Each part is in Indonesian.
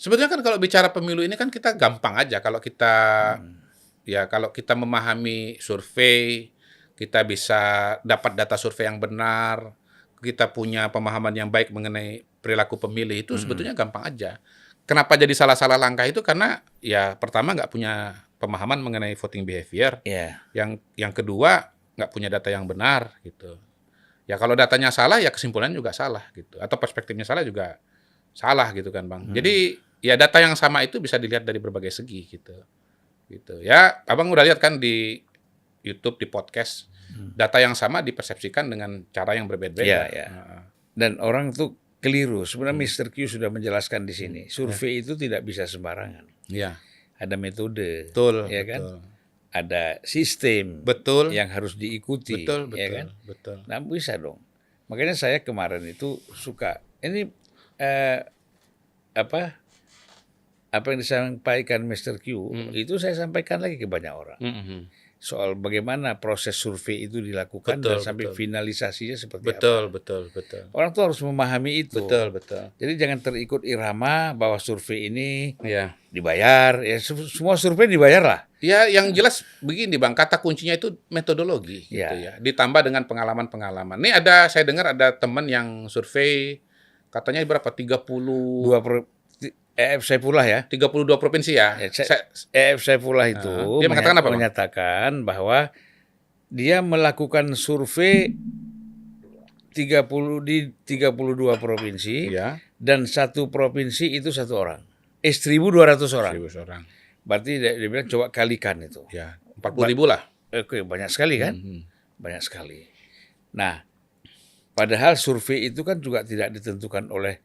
Sebetulnya kan kalau bicara pemilu ini kan kita gampang aja kalau kita ya kalau kita memahami survei, kita bisa dapat data survei yang benar, kita punya pemahaman yang baik mengenai perilaku pemilih itu sebetulnya gampang aja. Kenapa jadi salah-salah langkah itu karena ya pertama nggak punya pemahaman mengenai voting behavior, Ya. yang kedua nggak punya data yang benar gitu. Ya kalau datanya salah ya kesimpulannya juga salah gitu, atau perspektifnya salah juga salah gitu kan Bang. Jadi ya data yang sama itu bisa dilihat dari berbagai segi gitu. Gitu. Ya, Abang udah lihat kan di YouTube, di podcast, data yang sama dipersepsikan dengan cara yang berbeda-beda. Ya, ya. Dan orang tuh keliru. Sebenarnya Mr. Q sudah menjelaskan di sini. Survei itu tidak bisa sembarangan. Iya. Ada metode, Betul, ya kan? betul. Ada sistem Betul. yang harus diikuti, Betul, ya betul, kan? betul. Nah, bisa dong. Makanya saya kemarin itu suka ini apa yang disampaikan Mr. Q itu saya sampaikan lagi ke banyak orang soal bagaimana proses survei itu dilakukan Betul, dan sampai betul. finalisasinya seperti Betul, apa. betul, betul. Orang tuh harus memahami itu. Betul, betul. Jadi jangan terikut irama bahwa survei ini Iya. dibayar. Ya semua survei dibayar lah. Ya, yang jelas begini Bang, kata kuncinya itu metodologi gitu Ya. ya. Ditambah dengan pengalaman-pengalaman. Nih saya dengar ada teman yang survei katanya berapa? EF Saifullah ya. 32 provinsi ya. EF Saifullah itu dia mengatakan apa, Bang? menyatakan bahwa dia melakukan survei 32 provinsi Iya. dan satu provinsi itu satu orang. 1.200 orang. 1.000 orang. Berarti dia bilang coba kalikan itu. Ya, 40.000 lah. Oke, banyak sekali kan? Banyak sekali. Nah, padahal survei itu kan juga tidak ditentukan oleh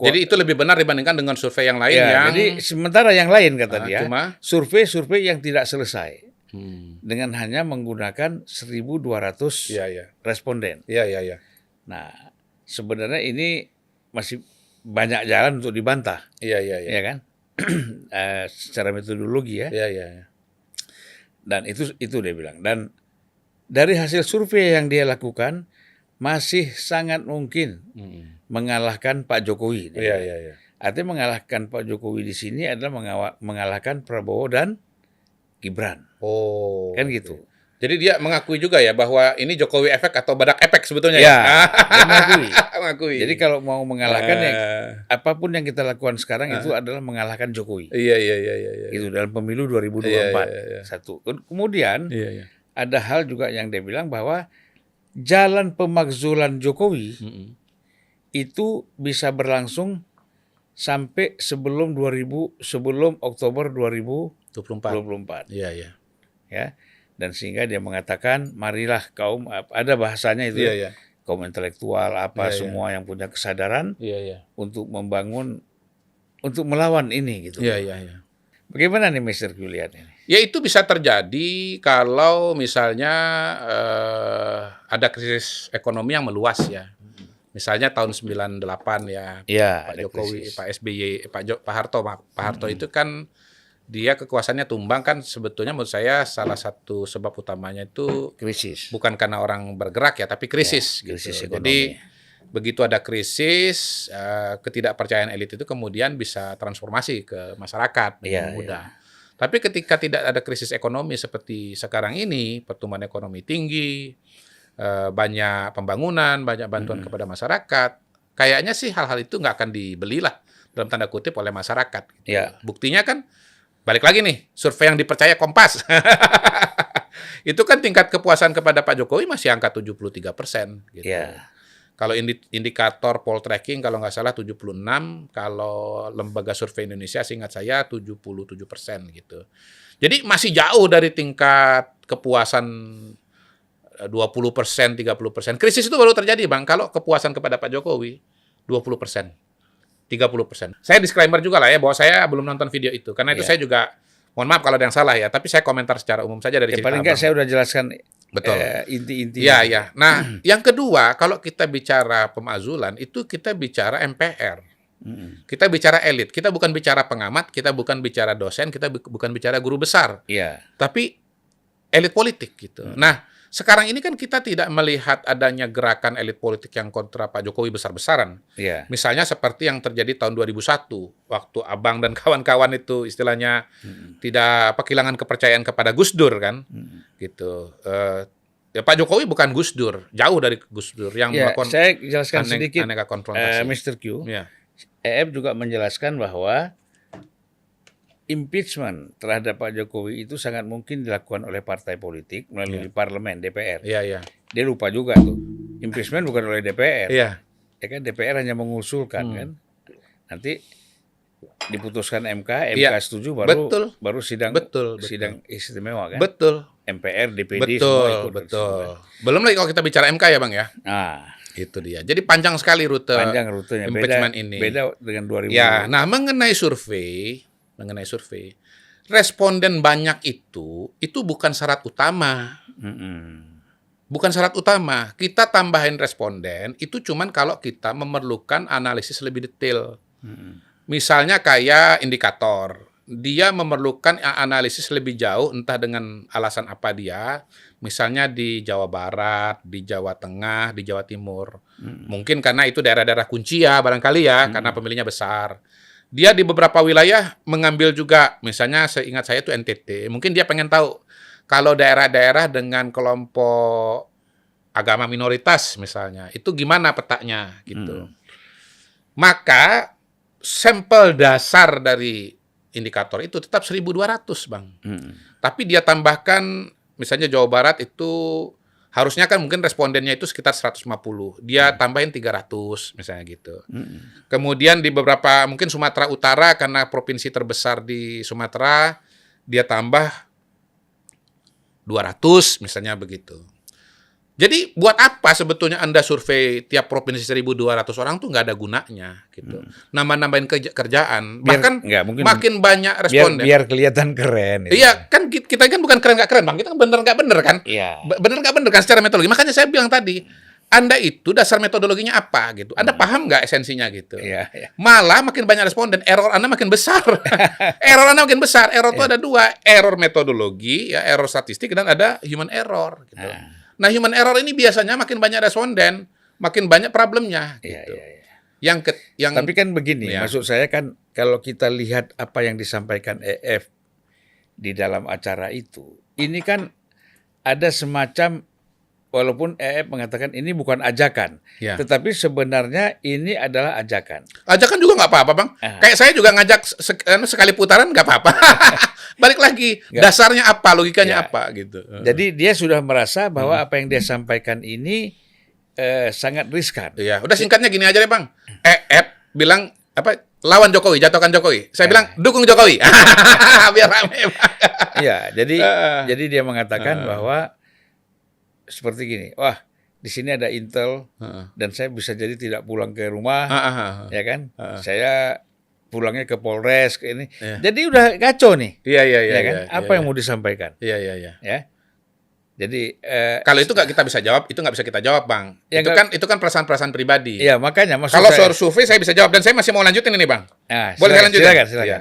Jadi itu lebih benar dibandingkan dengan survei yang lain ya, yang jadi sementara yang lain kata dia, cuma survei yang tidak selesai dengan hanya menggunakan 1.200 responden. Iya, iya, iya. Nah, sebenarnya ini masih banyak jalan untuk dibantah. Iya, iya, iya. Ya kan? Secara metodologi ya. Iya, iya, iya. Dan itu dia bilang. Dan dari hasil survei yang dia lakukan masih sangat mungkin mengalahkan Pak Jokowi. Iya, iya, iya. Artinya mengalahkan Pak Jokowi di sini adalah mengalahkan Prabowo dan Gibran. Oh. Kan gitu. Jadi dia mengakui juga ya bahwa ini Jokowi efek atau badak efek sebetulnya ya. Dia mengakui. Jadi kalau mau mengalahkan ya apapun yang kita lakukan sekarang itu adalah mengalahkan Jokowi. Iya, iya, iya, iya. Itu dalam pemilu 2024. Iya. Satu. Kemudian Iya. ada hal juga yang dia bilang bahwa jalan pemakzulan Jokowi itu bisa berlangsung sampai sebelum Oktober 2024. Iya, iya. Ya. Dan sehingga dia mengatakan marilah kaum, ada bahasanya itu, Iya. kaum intelektual semua yang punya kesadaran untuk membangun, untuk melawan ini gitu. Iya. Bagaimana nih Mr. Q lihat ini? Ya itu bisa terjadi kalau misalnya ada krisis ekonomi yang meluas ya. Misalnya tahun 98 ya, Pak Jokowi, krisis. Pak SBY, Pak Harto itu kan dia kekuasaannya tumbang kan sebetulnya menurut saya salah satu sebab utamanya itu krisis. Bukan karena orang bergerak ya, tapi krisis. Krisis gitu. ekonomi. Jadi begitu ada krisis, ketidakpercayaan elit itu kemudian bisa transformasi ke masyarakat dengan mudah. Tapi ketika tidak ada krisis ekonomi seperti sekarang ini, pertumbuhan ekonomi tinggi, banyak pembangunan, banyak bantuan kepada masyarakat, kayaknya sih hal-hal itu nggak akan dibeli lah dalam tanda kutip oleh masyarakat. Gitu. Buktinya kan balik lagi nih, survei yang dipercaya Kompas. Itu kan tingkat kepuasan kepada Pak Jokowi masih angka 73%. Gitu. Kalau indikator poll tracking kalau nggak salah 76, kalau lembaga survei Indonesia seingat saya 77% gitu. Jadi masih jauh dari tingkat kepuasan 20%, 30%. Krisis itu baru terjadi, Bang, kalau kepuasan kepada Pak Jokowi 20%. 30%. Saya disclaimer juga lah ya bahwa saya belum nonton video itu karena itu saya juga mohon maaf kalau ada yang salah ya, tapi saya komentar secara umum saja dari cerita paling nggak saya udah jelaskan inti-inti. Iya. Nah, yang kedua kalau kita bicara pemakzulan itu kita bicara MPR. Kita bicara elit. Kita bukan bicara pengamat, kita bukan bicara dosen, kita bukan bicara guru besar. Tapi elit politik gitu. Nah, sekarang ini kan kita tidak melihat adanya gerakan elit politik yang kontra Pak Jokowi besar-besaran. Iya. Misalnya seperti yang terjadi tahun 2001, waktu Abang dan kawan-kawan itu istilahnya tidak kehilangan kepercayaan kepada Gus Dur kan, gitu. Ya Pak Jokowi bukan Gus Dur, jauh dari Gus Dur yang melakukan saya jelaskan sedikit, aneka konfrontasi. Mr. Q. Ya. juga menjelaskan bahwa impeachment terhadap Pak Jokowi itu sangat mungkin dilakukan oleh partai politik melalui parlemen, DPR. Iya, iya. Dia lupa juga tuh, impeachment bukan oleh DPR. Iya. Ya kan, DPR hanya mengusulkan kan. Nanti diputuskan MK Iya. setuju baru Betul. baru sidang Betul. sidang istimewa kan. Betul. MPR, DPD semua ikut. Betul. Belum lagi kalau kita bicara MK ya Bang ya. Nah, Itu dia. Jadi panjang sekali rute panjang rutenya. impeachment ini. Beda dengan 2000. Ya, nah mengenai survei, responden banyak itu bukan syarat utama. Bukan syarat utama. Kita tambahin responden itu cuman kalau kita memerlukan analisis lebih detail. Misalnya kayak indikator. Dia memerlukan analisis lebih jauh, entah dengan alasan apa dia. Misalnya di Jawa Barat, di Jawa Tengah, di Jawa Timur. Mungkin karena itu daerah-daerah kunci ya, barangkali ya, karena pemilihnya besar. Dia di beberapa wilayah mengambil juga, misalnya seingat saya itu NTT. Mungkin dia pengen tahu, kalau daerah-daerah dengan kelompok agama minoritas misalnya, itu gimana petanya gitu. Maka sampel dasar dari indikator itu tetap 1.200, Bang. Tapi dia tambahkan, misalnya Jawa Barat itu harusnya kan mungkin respondennya itu sekitar 150. Dia tambahin 300 misalnya gitu. Kemudian di beberapa, mungkin Sumatera Utara karena provinsi terbesar di Sumatera, dia tambah 200 misalnya begitu. Jadi buat apa sebetulnya Anda survei tiap provinsi 1.200 orang tuh nggak ada gunanya gitu. Nambah-nambahin kerjaan. Bahkan makin banyak responden. Biar kelihatan keren. Iya, kan kita kan bukan keren nggak keren, Bang. Kita kan bener nggak bener kan? Iya. Bener nggak bener kan secara metodologi. Makanya saya bilang tadi, Anda itu dasar metodologinya apa gitu. Anda paham nggak esensinya gitu. Iya. Malah makin banyak responden, error Anda makin besar. Error Anda makin besar. Error itu ada dua, error metodologi, ya, error statistik, dan ada human error gitu. Nah, human error ini biasanya makin banyak responden, makin banyak problemnya gitu. Tapi kan begini, maksud saya kan kalau kita lihat apa yang disampaikan EF di dalam acara itu, ini kan ada semacam, walaupun EF mengatakan ini bukan ajakan, tetapi sebenarnya ini adalah ajakan. Ajakan juga nggak apa-apa, Bang. Kayak saya juga ngajak sekali putaran nggak apa-apa. Balik lagi, dasarnya apa, logikanya apa gitu. Jadi dia sudah merasa bahwa apa yang dia sampaikan ini sangat riskan. Iya, udah singkatnya gini aja deh, Bang. Bilang apa? Lawan Jokowi, jatuhkan Jokowi. Saya bilang dukung Jokowi. Biar rame, Bang. Iya, jadi dia mengatakan bahwa seperti gini, wah, di sini ada intel dan saya bisa jadi tidak pulang ke rumah, ya kan? Saya pulangnya ke Polres ke ini. Jadi udah kacau nih. Iya kan? Apa yang mau disampaikan? Iya. Ya. Jadi kalau itu nggak kita bisa jawab, itu nggak bisa kita jawab, Bang. Ya, itu kan perasaan-perasaan pribadi. Iya, makanya kalau soal survei saya bisa jawab, dan saya masih mau lanjutin ini, Bang. Boleh saya lanjutin? Silakan. Ya.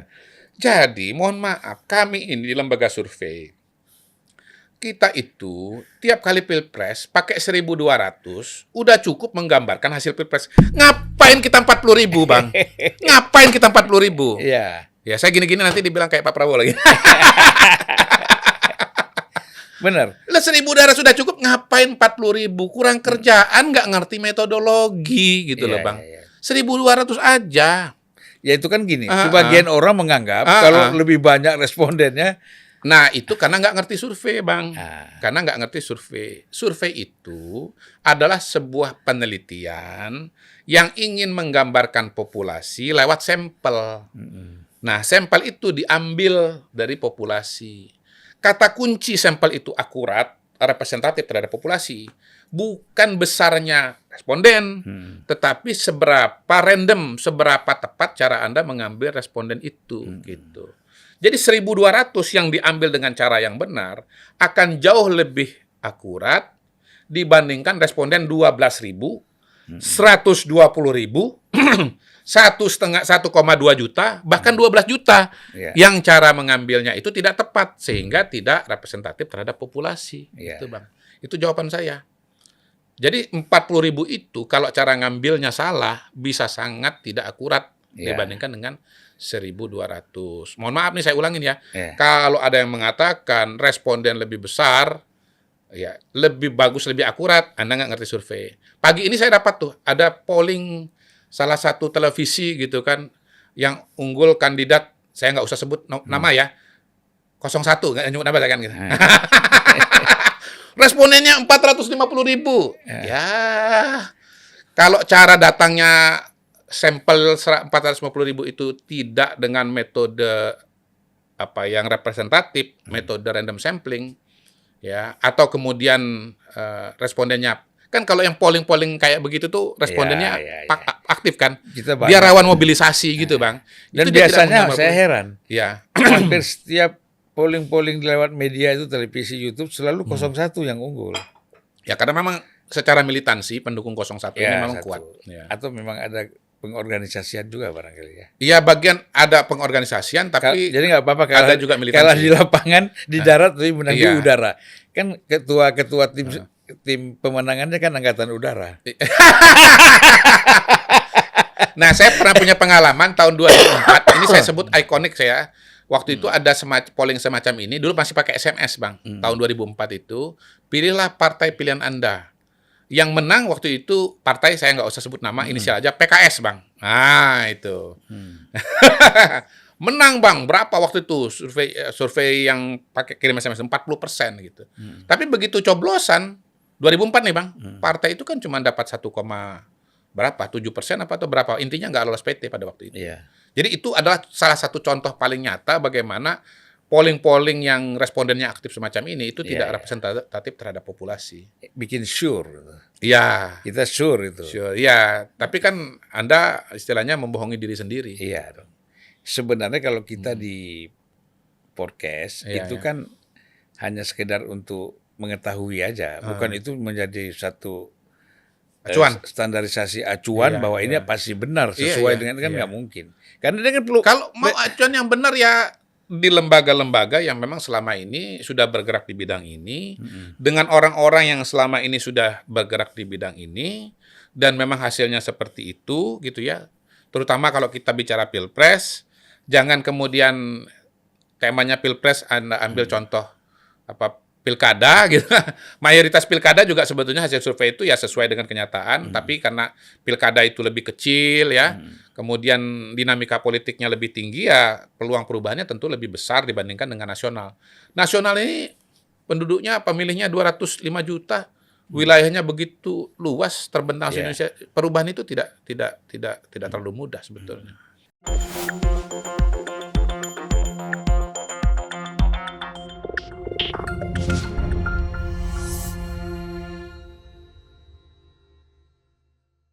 Jadi, mohon maaf, kami ini di lembaga survei, kita itu tiap kali pilpres pakai 1.200 udah cukup menggambarkan hasil pilpres. Ngapain kita 40.000, Bang? Ngapain kita 40.000? Iya. Ya, saya gini-gini nanti dibilang kayak Pak Prabowo lagi. Benar. Lah 1.200 sudah cukup, ngapain 40.000? Kurang kerjaan, nggak ngerti metodologi gitu loh, Bang. 1.200 aja. Ya itu kan gini, sebagian orang menganggap kalau lebih banyak respondennya. Nah, itu karena nggak ngerti survei, Bang. Karena nggak ngerti survei. Survei itu adalah sebuah penelitian yang ingin menggambarkan populasi lewat sampel. Nah, sampel itu diambil dari populasi. Kata kunci sampel itu akurat, representatif terhadap populasi. Bukan besarnya responden, tetapi seberapa random, seberapa tepat cara Anda mengambil responden itu, gitu. Jadi 1.200 yang diambil dengan cara yang benar akan jauh lebih akurat dibandingkan responden 12.000, 120.000, 1,2 juta, bahkan 12 juta yang cara mengambilnya itu tidak tepat sehingga tidak representatif terhadap populasi. Gitu, Bang. Itu jawaban saya. Jadi 40.000 itu kalau cara ngambilnya salah bisa sangat tidak akurat dibandingkan dengan 1.200. Mohon maaf nih saya ulangin ya. Kalau ada yang mengatakan responden lebih besar, ya lebih bagus, lebih akurat, Anda nggak ngerti survei. Pagi ini saya dapat tuh ada polling salah satu televisi gitu kan yang unggul kandidat, saya nggak usah sebut nama ya, 01, nggak nyebut nama kan gitu. Respondennya 450.000. Ya, kalau cara datangnya sampel 450.000 itu tidak dengan metode apa yang representatif, metode random sampling, ya, atau kemudian respondennya kan kalau yang polling kayak begitu tuh respondennya aktif kan, dia rawan mobilisasi gitu Bang. Dan itu biasanya saya heran, ya hampir setiap polling lewat media itu televisi, YouTube selalu 01 yang unggul. Ya karena memang secara militansi pendukung 01 ini memang kuat. Ya. Atau memang ada pengorganisasian juga barangkali ya. Iya bagian ada pengorganisasian tapi jadi nggak apa-apa ada juga militansi. Kalah di lapangan di darat tapi menang di udara. Kan ketua tim pemenangannya kan angkatan udara. Nah, saya pernah punya pengalaman tahun 2004. Ini saya sebut ikonik saya. Waktu itu ada polling semacam ini. Dulu masih pakai SMS, Bang. Tahun 2004 itu. Pilihlah partai pilihan Anda. Yang menang waktu itu partai, saya nggak usah sebut nama, inisial aja, PKS, Bang. Nah, itu. Menang, Bang. Berapa waktu itu? Survei yang pakai kirim SMS 40% gitu. Tapi begitu coblosan, 2004 nih, Bang. Partai itu kan cuma dapat 7% apa atau berapa? Intinya nggak lolos PT pada waktu itu. Jadi itu adalah salah satu contoh paling nyata bagaimana polling yang respondennya aktif semacam ini itu tidak representatif terhadap populasi. Bikin sure. Iya. Kita sure itu. Sure. Iya. Tapi kan Anda istilahnya membohongi diri sendiri. Iya dong. Sebenarnya kalau kita di podcast itu kan hanya sekedar untuk mengetahui aja, bukan itu menjadi satu acuan, standarisasi acuan bahwa ini pasti benar sesuai dengan kan nggak mungkin. Karena dia kan perlu kalau mau acuan yang benar ya di lembaga-lembaga yang memang selama ini sudah bergerak di bidang ini dengan orang-orang yang selama ini sudah bergerak di bidang ini dan memang hasilnya seperti itu gitu ya. Terutama kalau kita bicara Pilpres, jangan kemudian temanya Pilpres Anda ambil contoh apa pilkada gitu. Mayoritas pilkada juga sebetulnya hasil survei itu ya sesuai dengan kenyataan, tapi karena pilkada itu lebih kecil ya, kemudian dinamika politiknya lebih tinggi ya, peluang perubahannya tentu lebih besar dibandingkan dengan nasional. Nasional ini penduduknya pemilihnya 205 juta, wilayahnya begitu luas, terbentang se Indonesia. Perubahan itu tidak terlalu mudah sebetulnya.